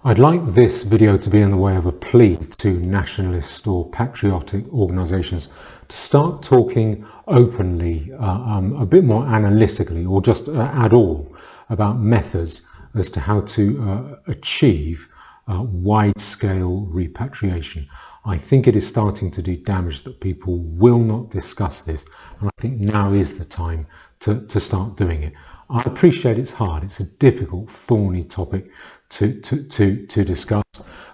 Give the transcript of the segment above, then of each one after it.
I'd like this video to be in the way of a plea to nationalist or patriotic organisations to start talking openly, a bit more analytically, or just at all, about methods as to how to achieve wide-scale repatriation. I think it is starting to do damage that people will not discuss this, and I think now is the time to start doing it. I appreciate it's hard, it's a difficult, thorny topic to discuss,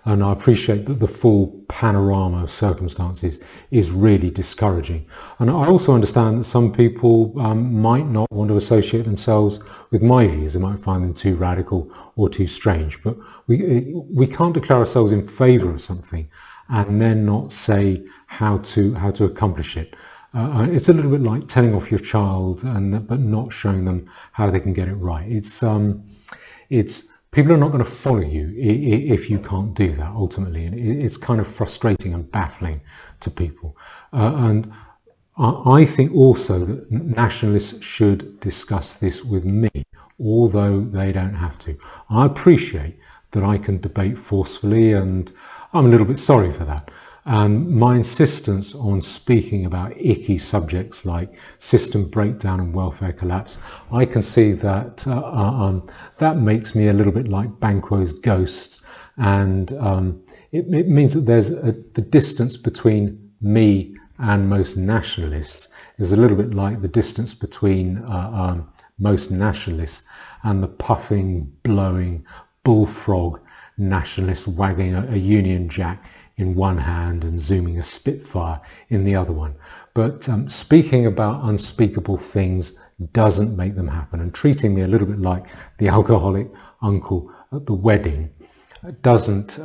and I appreciate that the full panorama of circumstances is really discouraging. And I also understand that some people might not want to associate themselves with my views. They might find them too radical or too strange, but we can't declare ourselves in favour of something and then not say how to accomplish it. It's a little bit like telling off your child but not showing them how they can get it right. It's people are not going to follow you if you can't do that ultimately, and it's kind of frustrating and baffling to people. And I think also that nationalists should discuss this with me, although they don't have to. I appreciate that I can debate forcefully, and I'm a little bit sorry for that. And my insistence on speaking about icky subjects like system breakdown and welfare collapse, I can see that that makes me a little bit like Banquo's ghost, and it means that there's the distance between me and most nationalists is a little bit like the distance between most nationalists and the puffing, blowing, bullfrog nationalists wagging a Union Jack in one hand and zooming a Spitfire in the other one. But speaking about unspeakable things doesn't make them happen, and treating me a little bit like the alcoholic uncle at the wedding doesn't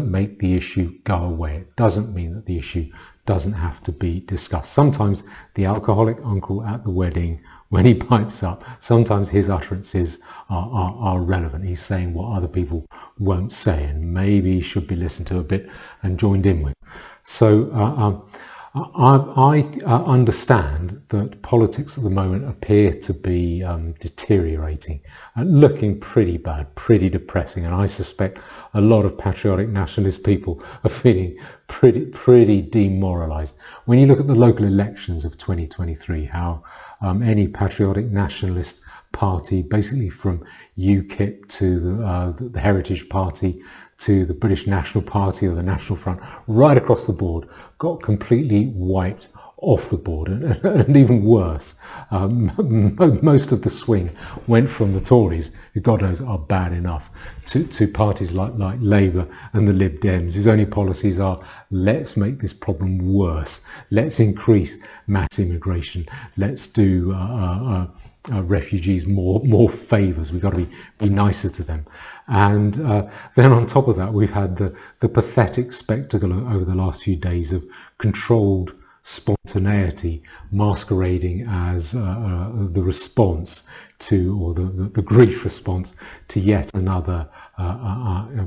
make the issue go away. It doesn't mean that the issue doesn't have to be discussed. Sometimes the alcoholic uncle at the wedding, when he pipes up, sometimes his utterances are relevant. He's saying what other people won't say, and maybe should be listened to a bit and joined in with. So I understand that politics at the moment appear to be deteriorating and looking pretty bad, pretty depressing, and I suspect a lot of patriotic nationalist people are feeling pretty demoralised. When you look at the local elections of 2023, how any patriotic nationalist party, basically from UKIP to the Heritage Party to the British National Party or the National Front, right across the board, got completely wiped off the board, and even worse, most of the swing went from the Tories, who God knows are bad enough, to parties like Labour and the Lib Dems, whose only policies are, let's make this problem worse, let's increase mass immigration, let's do refugees more favours, we've got to be nicer to them. And then on top of that, we've had the pathetic spectacle over the last few days of controlled spontaneity masquerading as the response to, or the grief response to, yet another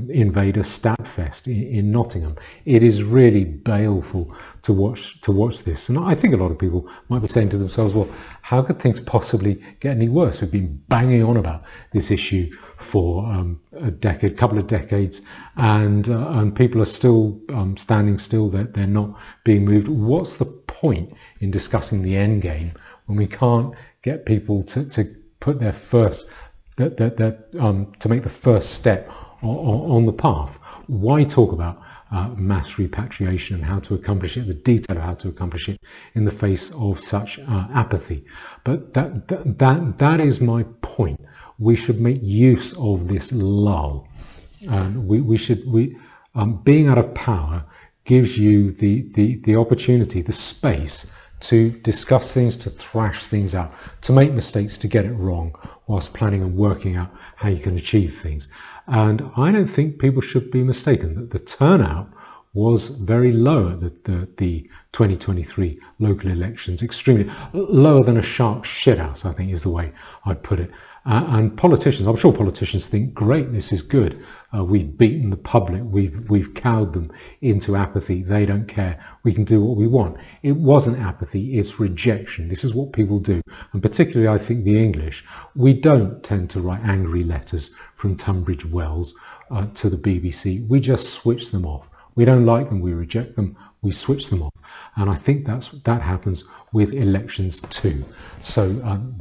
invader stabfest in Nottingham. It is really baleful to watch this, and I think a lot of people might be saying to themselves, well, how could things possibly get any worse? We've been banging on about this issue for a decade, couple of decades, and people are still standing still, that they're not being moved. What's the point in discussing the end game when we can't get people to put their first, to make the first step on the path? Why talk about mass repatriation and how to accomplish it, the detail of how to accomplish it, in the face of such apathy? But that is my point. We should make use of this lull, and being out of power gives you the opportunity, the space to discuss things, to thrash things out, to make mistakes, to get it wrong, whilst planning and working out how you can achieve things. And I don't think people should be mistaken that the turnout was very low at the 2023 local elections, extremely lower than a shark shithouse, I think is the way I'd put it. And politicians, I'm sure politicians think, great, this is good. We've beaten the public, we've cowed them into apathy, they don't care, we can do what we want. It wasn't apathy, it's rejection. This is what people do, and particularly I think the English, we don't tend to write angry letters from Tunbridge Wells to the BBC. We just switch them off. We don't like them, we reject them, we switch them off. And I think that happens with elections too. So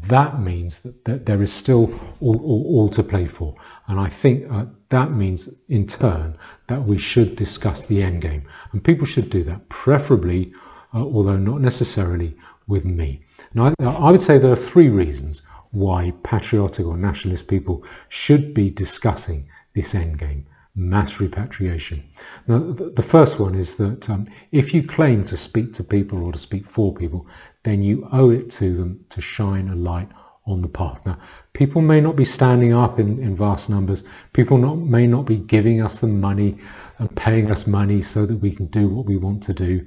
that means that there is still all to play for. And I think that means in turn that we should discuss the end game. And people should do that, preferably, although not necessarily, with me. Now, I would say there are three reasons why patriotic or nationalist people should be discussing this end game: mass repatriation. Now, the first one is that if you claim to speak to people or to speak for people, then you owe it to them to shine a light on the path. Now, people may not be standing up in vast numbers. People may not be giving us the money and paying us money so that we can do what we want to do,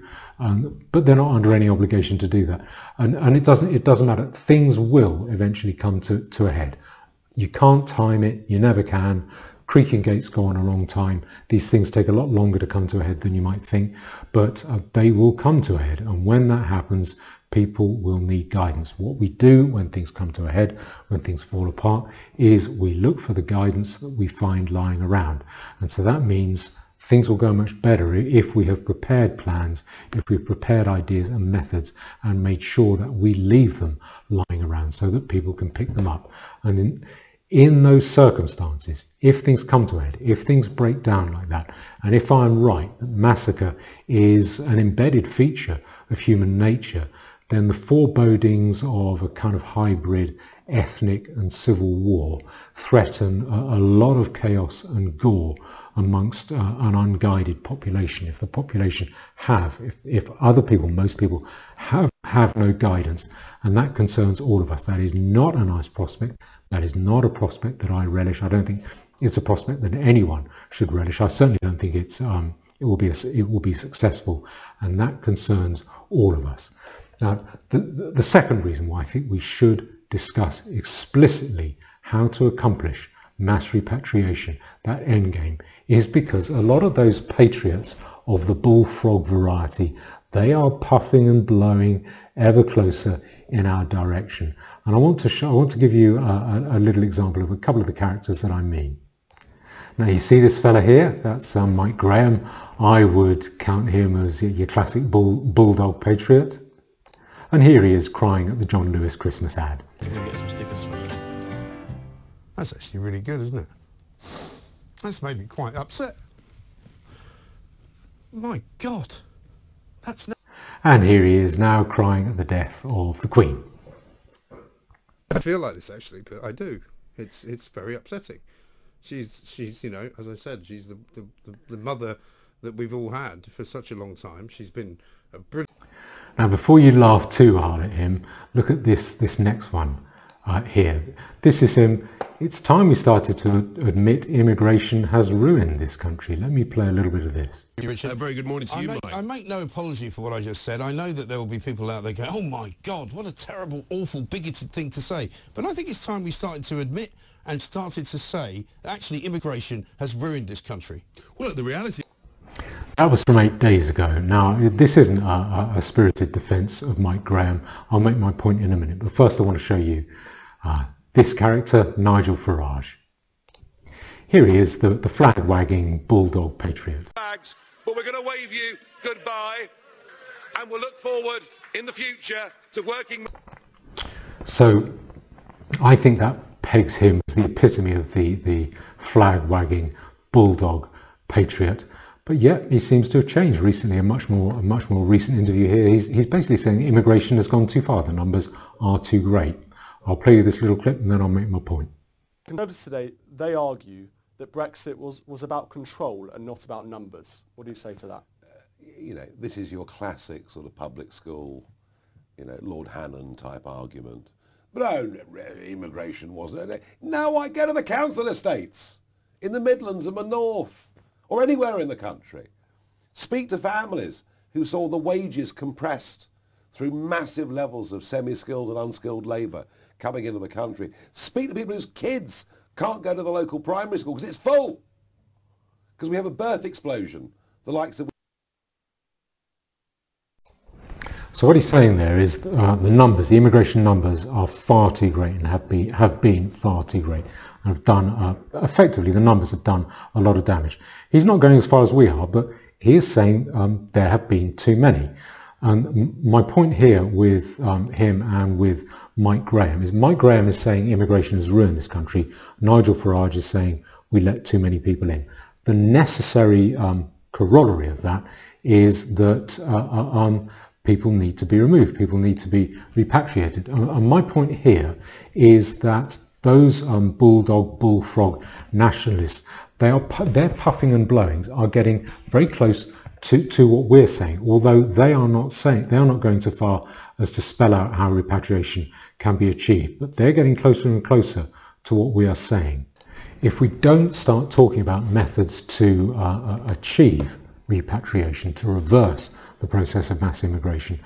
but they're not under any obligation to do that. And it doesn't matter. Things will eventually come to a head. You can't time it. You never can. Creaking gates go on a long time. These things take a lot longer to come to a head than you might think, but they will come to a head. And when that happens, people will need guidance. What we do when things come to a head, when things fall apart, is we look for the guidance that we find lying around. And so that means things will go much better if we have prepared plans, if we've prepared ideas and methods and made sure that we leave them lying around so that people can pick them up. And in those circumstances, if things come to a head, if things break down like that, and if I'm right that massacre is an embedded feature of human nature, then the forebodings of a kind of hybrid ethnic and civil war threaten a lot of chaos and gore amongst an unguided population. If the population if other people, most people have no guidance, and that concerns all of us. That is not a nice prospect. That is not a prospect that I relish. I don't think it's a prospect that anyone should relish. I certainly don't think it will be successful, and that concerns all of us. Now, the second reason why I think we should discuss explicitly how to accomplish mass repatriation, that end game, is because a lot of those patriots of the bullfrog variety, they are puffing and blowing ever closer in our direction. And I want to give you a little example of a couple of the characters that I mean. Now, you see this fella here? That's Mike Graham. I would count him as your classic bulldog patriot. And here he is crying at the John Lewis Christmas ad. That's actually really good, isn't it? That's made me quite upset. My God, that's... And here he is now crying at the death of the Queen. I feel like this actually, but I do. It's very upsetting. She's you know, as I said, she's the mother that we've all had for such a long time. She's been a brilliant... Now, before you laugh too hard at him, look at this next one here. This is him. It's time we started to admit immigration has ruined this country. Let me play a little bit of this. Very good morning to you, Mike. I make no apology for what I just said. I know that there will be people out there going, oh my God, what a terrible, awful, bigoted thing to say. But I think it's time we started to admit and started to say that actually immigration has ruined this country. Well, look, the reality... That was from 8 days ago. Now, this isn't a spirited defence of Mike Graham. I'll make my point in a minute. But first I want to show you this character, Nigel Farage. Here he is, the flag-wagging bulldog patriot. But we're going to wave you goodbye, and we'll look forward in the future to working... So I think that pegs him as the epitome of the flag-wagging bulldog patriot. But yet he seems to have changed recently. A much more recent interview here, he's basically saying immigration has gone too far. The numbers are too great. I'll play you this little clip and then I'll make my point. Conservatives today, they argue that Brexit was about control and not about numbers. What do you say to that? You know, this is your classic sort of public school, you know, Lord Hannon type argument. But oh, immigration wasn't it? No, I go to the council estates in the Midlands and the North, or anywhere in the country. Speak to families who saw the wages compressed through massive levels of semi-skilled and unskilled labour coming into the country. Speak to people whose kids can't go to the local primary school because it's full. Because we have a birth explosion, the likes of... So what he's saying there is the numbers, the immigration numbers are far too great and have been far too great. and have done, effectively the numbers have done a lot of damage. He's not going as far as we are, but he is saying there have been too many. And my point here with him and with Mike Graham is saying immigration has ruined this country. Nigel Farage is saying we let too many people in. The necessary corollary of that is that people need to be removed, people need to be repatriated. And my point here is that those bulldog, bullfrog nationalists, their puffing and blowings are getting very close to what we're saying, although they are not going so far as to spell out how repatriation can be achieved, but they're getting closer and closer to what we are saying. If we don't start talking about methods to achieve repatriation, to reverse the process of mass immigration,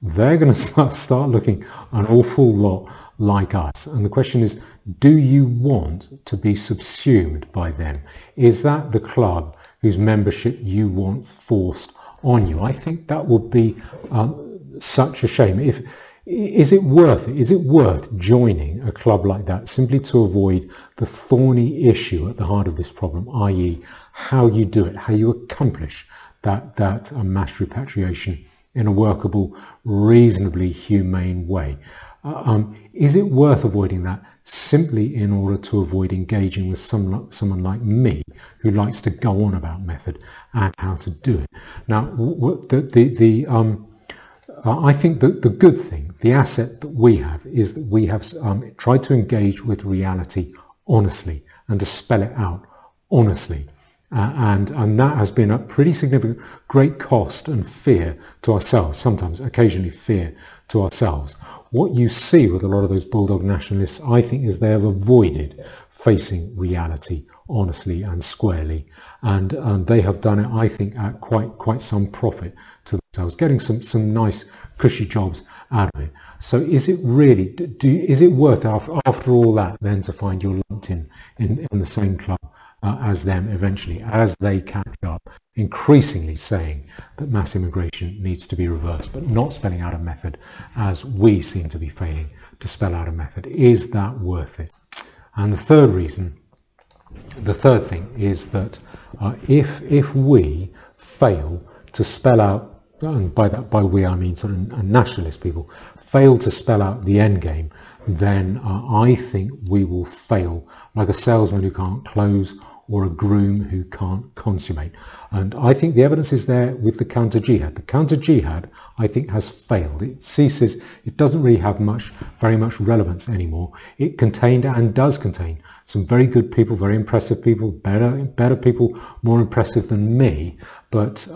they're going to start looking an awful lot like us. And the question is, do you want to be subsumed by them? Is that the club whose membership you want forced on you? I think that would be such a shame. Is it worth it? Is it worth joining a club like that simply to avoid the thorny issue at the heart of this problem, i.e. how you do it, how you accomplish that mass repatriation in a workable, reasonably humane way? Is it worth avoiding that simply in order to avoid engaging with someone like me who likes to go on about method and how to do it? Now, I think that the good thing, the asset that we have, is that we have tried to engage with reality honestly and to spell it out honestly. And that has been a pretty significant, great cost and fear to ourselves, sometimes, occasionally fear to ourselves. What you see with a lot of those bulldog nationalists, I think, is they have avoided facing reality honestly and squarely, and they have done it, I think, at quite some profit to themselves, getting some nice cushy jobs out of it. So is it really, is it worth after all that then to find you're lumped in the same club as them eventually, as they catch up, increasingly saying that mass immigration needs to be reversed, but not spelling out a method as we seem to be failing to spell out a method? Is that worth it? And the third thing is that if we fail to spell out, and by we I mean sort of nationalist people, fail to spell out the end game, then I think we will fail like a salesman who can't close or a groom who can't consummate. And I think the evidence is there with the counter-jihad. The counter-jihad, I think, has failed. It ceases, it doesn't really have very much relevance anymore. It contained and does contain some very good people, very impressive people, better people, more impressive than me. But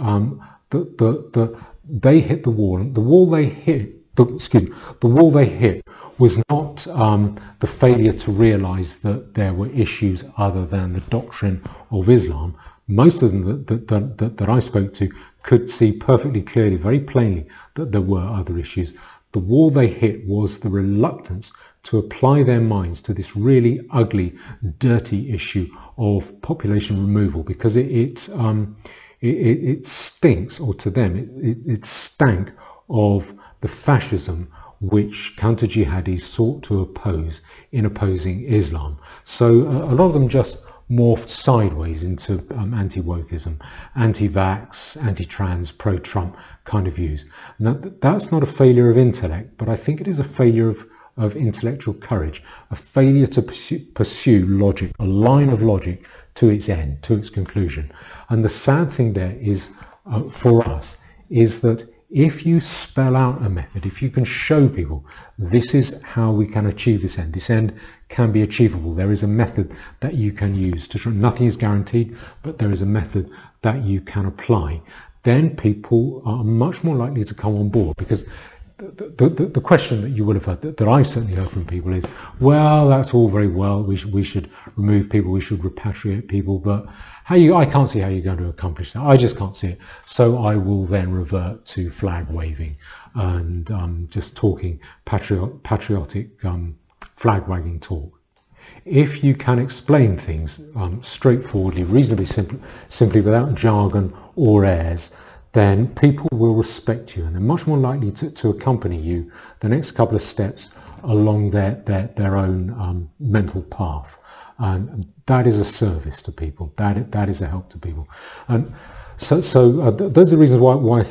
they hit the wall, and the wall they hit, the wall they hit was not the failure to realise that there were issues other than the doctrine of Islam. Most of them that I spoke to could see perfectly clearly, very plainly, that there were other issues. The wall they hit was the reluctance to apply their minds to this really ugly, dirty issue of population removal, because it stinks, or to them, it stank of the fascism which counter-jihadis sought to oppose in opposing Islam. So a lot of them just morphed sideways into anti-wokeism, anti-vax, anti-trans, pro-Trump kind of views. Now, that's not a failure of intellect, but I think it is a failure of intellectual courage, a failure to pursue logic, a line of logic to its end, to its conclusion. And the sad thing there is, for us, is that if you spell out a method, if you can show people this is how we can achieve this end can be achievable, there is a method that you can use to try, nothing is guaranteed, but there is a method that you can apply, then people are much more likely to come on board. Because the question that you would have heard, that I've certainly heard from people, is, well, that's all very well, we should remove people, we should repatriate people, but I can't see how you're going to accomplish that. I just can't see it. So I will then revert to flag waving and just talking patriotic flag wagging talk. If you can explain things straightforwardly, reasonably simply without jargon or airs, then people will respect you, and they're much more likely to accompany you the next couple of steps along their own mental path. And that is a service to people. That is a help to people. And those are the reasons why I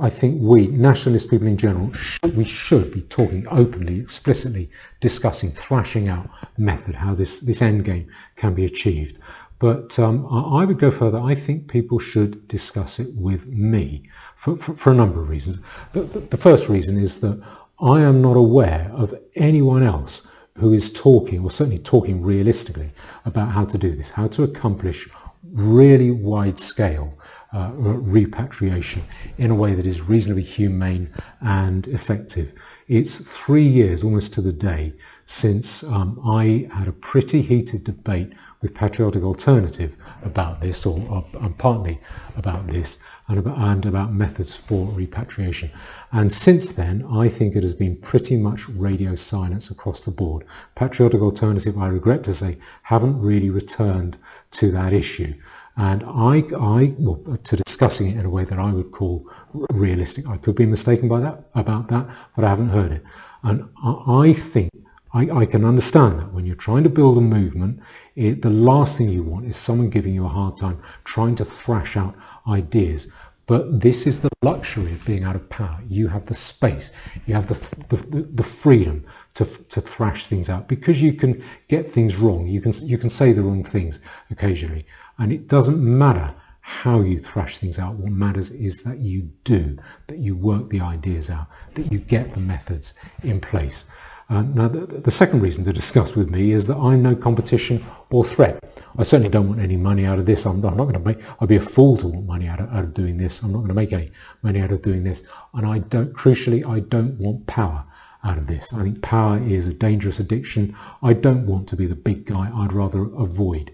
think we nationalist people in general should be talking openly, explicitly, discussing, thrashing out method, how this end game can be achieved. But I would go further. I think people should discuss it with me for a number of reasons. The first reason is that I am not aware of anyone else who is talking, or certainly talking realistically, about how to do this, how to accomplish really wide-scale repatriation in a way that is reasonably humane and effective. It's 3 years, almost to the day, since I had a pretty heated debate with Patriotic Alternative about this, or partly about this, and about methods for repatriation. And since then, I think it has been pretty much radio silence across the board. Patriotic Alternative, I regret to say, haven't really returned to that issue. And well, to discussing it in a way that I would call realistic. I could be mistaken about that, but I haven't heard it. And I think I can understand that when you're trying to build a movement, the last thing you want is someone giving you a hard time, trying to thrash out ideas. But this is the luxury of being out of power. You have the space, you have the freedom to thrash things out, because you can get things wrong. You can say the wrong things occasionally, and it doesn't matter how you thrash things out. What matters is that you do, that you work the ideas out, that you get the methods in place. Now, the second reason to discuss with me is that I'm no competition or threat. I certainly don't want any money out of this. I'm not going to make. I'd be a fool to want money out of doing this. I'm not going to make any money out of doing this. And crucially, I don't want power out of this. I think power is a dangerous addiction. I don't want to be the big guy. I'd rather avoid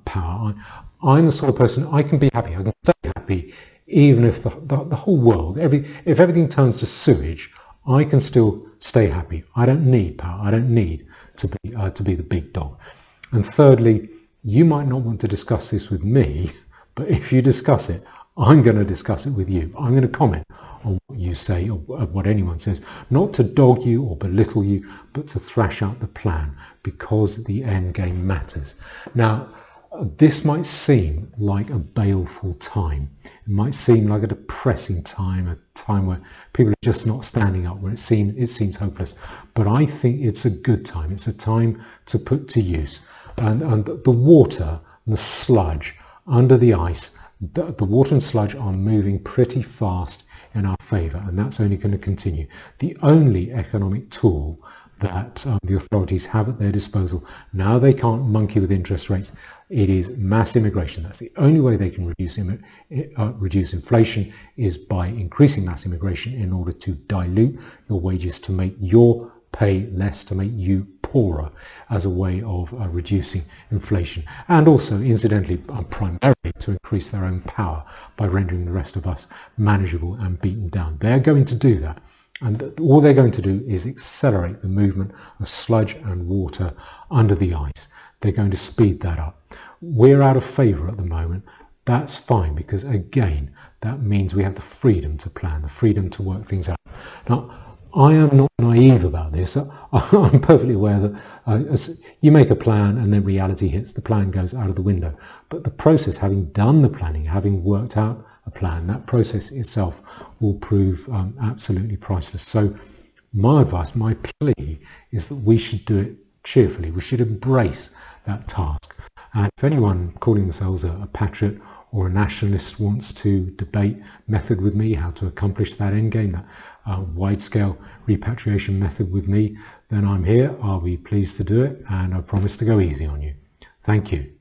power. I'm the sort of person, I can be happy. I can stay happy even if the whole world, if everything turns to sewage, I can still stay happy. I don't need power. I don't need to be the big dog. And thirdly, you might not want to discuss this with me, but if you discuss it, I'm going to discuss it with you. I'm going to comment on what you say, or what anyone says, not to dog you or belittle you, but to thrash out the plan, because the end game matters. Now, this might seem like a baleful time. It might seem like a depressing time, a time where people are just not standing up, where it seems hopeless. But I think it's a good time. It's a time to put to use. And the water and the sludge under the ice, the water and sludge are moving pretty fast in our favour, and that's only going to continue. The only economic tool that the authorities have at their disposal, now they can't monkey with interest rates, it is mass immigration. That's the only way they can reduce inflation, is by increasing mass immigration in order to dilute your wages, to make your pay less, to make you poorer, as a way of reducing inflation, and also incidentally primarily to increase their own power by rendering the rest of us manageable and beaten down. They're going to do that, and all they're going to do is accelerate the movement of sludge and water under the ice. They're going to speed that up. We're out of favour at the moment. That's fine, because again, that means we have the freedom to plan, the freedom to work things out. Now, I am not naive about this. I'm perfectly aware that you make a plan and then reality hits, the plan goes out of the window. But the process, having done the planning, having worked out a plan, that process itself will prove absolutely priceless. So my advice, my plea, is that we should do it cheerfully. We should embrace that task. And if anyone calling themselves a patriot or a nationalist wants to debate method with me, how to accomplish that endgame, that wide-scale repatriation method with me, then I'm here. I'll be pleased to do it, and I promise to go easy on you. Thank you.